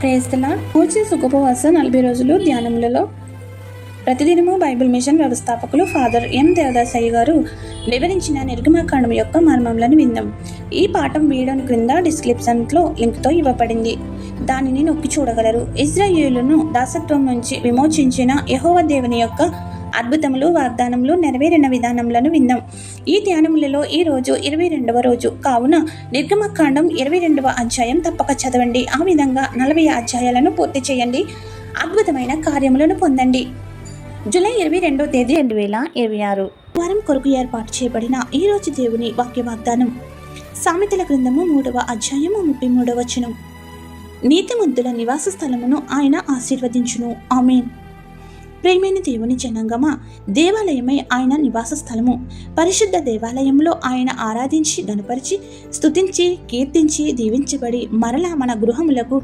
Praise the lord. పూజ సుఖోపవాస 40 రోజులు ధ్యానములలో ప్రతిదినము బైబిల్ మిషన్ వ్యవస్థాపకులు ఫాదర్ ఎం దేవదాసయ్య గారు వివరించిన నిర్గమాకాండం యొక్క మర్మములను విందాం. ఈ పాఠం వీడియోని క్రింద డిస్క్రిప్షన్లో లింక్తో ఇవ్వబడింది. దానిని నొక్కి చూడగలరు. ఇజ్రాయేలును దాసత్వం నుంచి విమోచించిన యెహోవా దేవుని యొక్క అద్భుతములు, వాగ్దానములు నెరవేరిన విధానములను విందాం. ఈ ధ్యానములలో ఈ రోజు 22వ రోజు కావున నిర్గమకాండం 22వ అధ్యాయం తప్పక చదవండి. ఆ విధంగా 40 అధ్యాయాలను పూర్తి చేయండి. అద్భుతమైన కార్యములను పొందండి. జూలై 22వ తేదీ 2026 వారం కొరకు ఏర్పాటు చేయబడిన ఈ రోజు దేవుని వాక్య వాగ్దానం సామెతల గ్రంథము 3వ అధ్యాయము 33వ వచనం. నీతిమంతుల నివాస స్థలమును ఆయన ఆశీర్వదించును. ఆమేన్. ప్రేమైన దేవుని జనాంగమా, దేవాలయమై ఆయన నివాస స్థలము. పరిశుద్ధ దేవాలయంలో ఆయన ఆరాధించి గణపరిచి స్తుతించి కీర్తించి దీవించబడి మరలా మన గృహములకు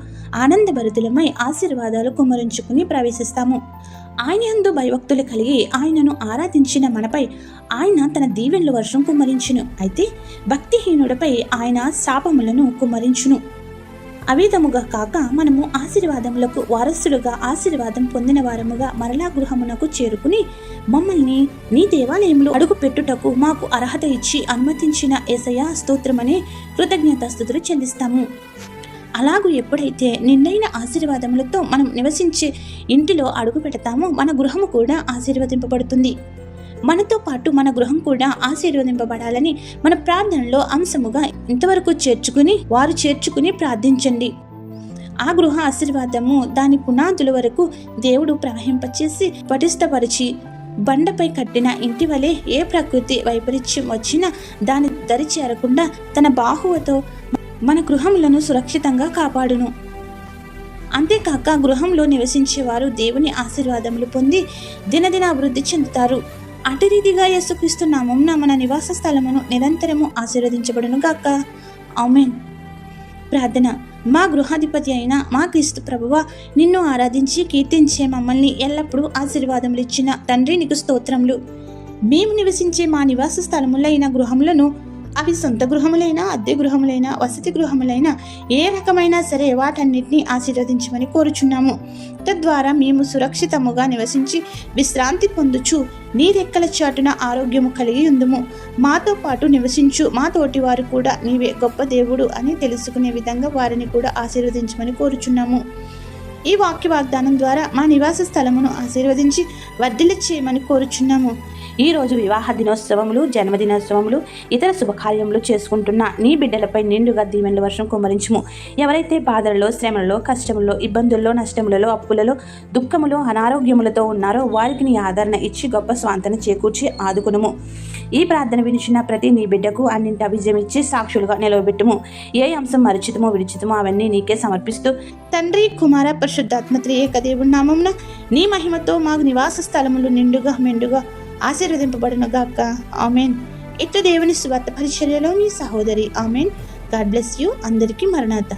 ఆనందభరితులమై ఆశీర్వాదాలు కుమ్మరించుకుని ప్రవేశిస్తాము. ఆయన యందు భయభక్తులు కలిగి ఆయనను ఆరాధించిన మనపై ఆయన తన దీవెనల వర్షం కుమ్మరించును. అయితే భక్తిహీనుడిపై ఆయన శాపములను కుమ్మరించును. అవిధముగా కాక మనము ఆశీర్వాదములకు వారసులుగా ఆశీర్వాదం పొందిన వారముగా మరలా గృహమునకు చేరుకుని మమ్మల్ని నీ దేవాలయంలో అడుగు పెట్టుటకు మాకు అర్హత ఇచ్చి అనుమతించిన యేసయ్య స్తోత్రమనే కృతజ్ఞతాస్తుతులు చెల్లిస్తాము. అలాగూ ఎప్పుడైతే నిండైన ఆశీర్వాదములతో మనం నివసించే ఇంటిలో అడుగు పెడతామో మన గృహము కూడా ఆశీర్వదింపబడుతుంది. మనతో పాటు మన గృహం కూడా ఆశీర్వదింపబడాలని మన ప్రార్థనలో అంశముగా ఇంతవరకు వారు చేర్చుకుని ప్రార్థించండి. ఆ గృహ ఆశీర్వాదము దాని పునాదుల వరకు దేవుడు ప్రవహింపచేసి పటిష్టపరిచి బండపై కట్టిన ఇంటి వలె ఏ ప్రకృతి వైపరీత్యం వచ్చినా దాని దరి చేరకుండా తన బాహువుతో మన గృహములను సురక్షితంగా కాపాడును. అంతేకాక గృహంలో నివసించేవారు దేవుని ఆశీర్వాదములు పొంది దినదిన అభివృద్ధి చెందుతారు. అటు రీతిగా యేసుక్రీస్తు నామమున మన నివాస స్థలమును నిరంతరము ఆశీర్వదించబడును గాక. ఆమేన్. ప్రార్థన. మా గృహాధిపతి అయిన మా క్రీస్తు ప్రభువా, నిన్ను ఆరాధించి కీర్తించే మమ్మల్ని ఎల్లప్పుడూ ఆశీర్వాదములు ఇచ్చిన తండ్రి నీకు స్తోత్రములు. మేము నివసించే మా నివాస స్థలములైన గృహములను, అవి సొంత గృహములైనా అద్దె గృహములైనా వసతి గృహములైనా ఏ రకమైనా సరే వాటన్నిటినీ ఆశీర్వదించమని కోరుచున్నాము. తద్వారా మేము సురక్షితముగా నివసించి విశ్రాంతి పొందుచు నీ రెక్కల చాటున ఆరోగ్యము కలిగి ఉందుము. మాతో పాటు నివసించు మా తోటి వారు కూడా నీవే గొప్ప దేవుడు అని తెలుసుకునే విధంగా వారిని కూడా ఆశీర్వదించమని కోరుచున్నాము. ఈ వాక్య వాగ్దానం ద్వారా మా నివాస స్థలమును ఆశీర్వదించి వర్ధిల్ల చేయమని కోరుచున్నాము. ఈ రోజు వివాహ దినోత్సవములు, జన్మదినోత్సవములు, ఇతర శుభకార్యములు చేసుకుంటున్న నీ బిడ్డలపై నిండుగా దీవెనల వర్షం కుమ్మరించుము. ఎవరైతే బాధలలో, శ్రమలలో, కష్టములలో, ఇబ్బందుల్లో, నష్టములలో, అప్పులలో, దుఃఖములో, అనారోగ్యములతో ఉన్నారో వారికి నీ ఆదరణ ఇచ్చి గొప్ప స్వాంతన చేకూర్చి ఆదుకునుము. ఈ ప్రార్థన వినిచిన ప్రతి నీ బిడ్డకు అన్నింటి విజయం ఇచ్చి సాక్షులుగా నిలవబెట్టుము. ఏ అంశం మరిచితమో విడిచితమో అవన్నీ నీకే సమర్పిస్తూ తండ్రి, కుమార, పరిశుద్ధాత్మ త్రియేక దేవుని నామమున నీ మహిమతో మాకు నివాస స్థలములు నిండుగా మెండుగా ఆశీర్వదింపబడును గాక. ఆమెన్. ఇట్లు దేవుని సువార్త పరిచర్యలో మీ సహోదరి. ఆమెన్. God bless you. అందరికీ మరణాత.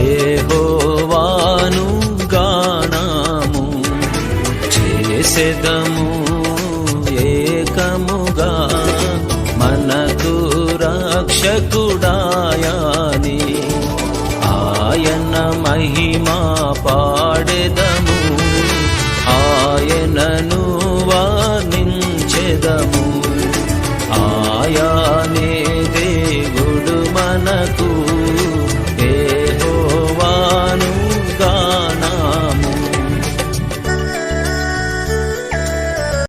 యెహోవాను గానము చేసెదము ఏకముగా, మనకు రక్షకుడాయని ఆయన మహిమా పాడెదము, ఆయనను వర్ణించెదము. ఆయానే దేవుడు మనకు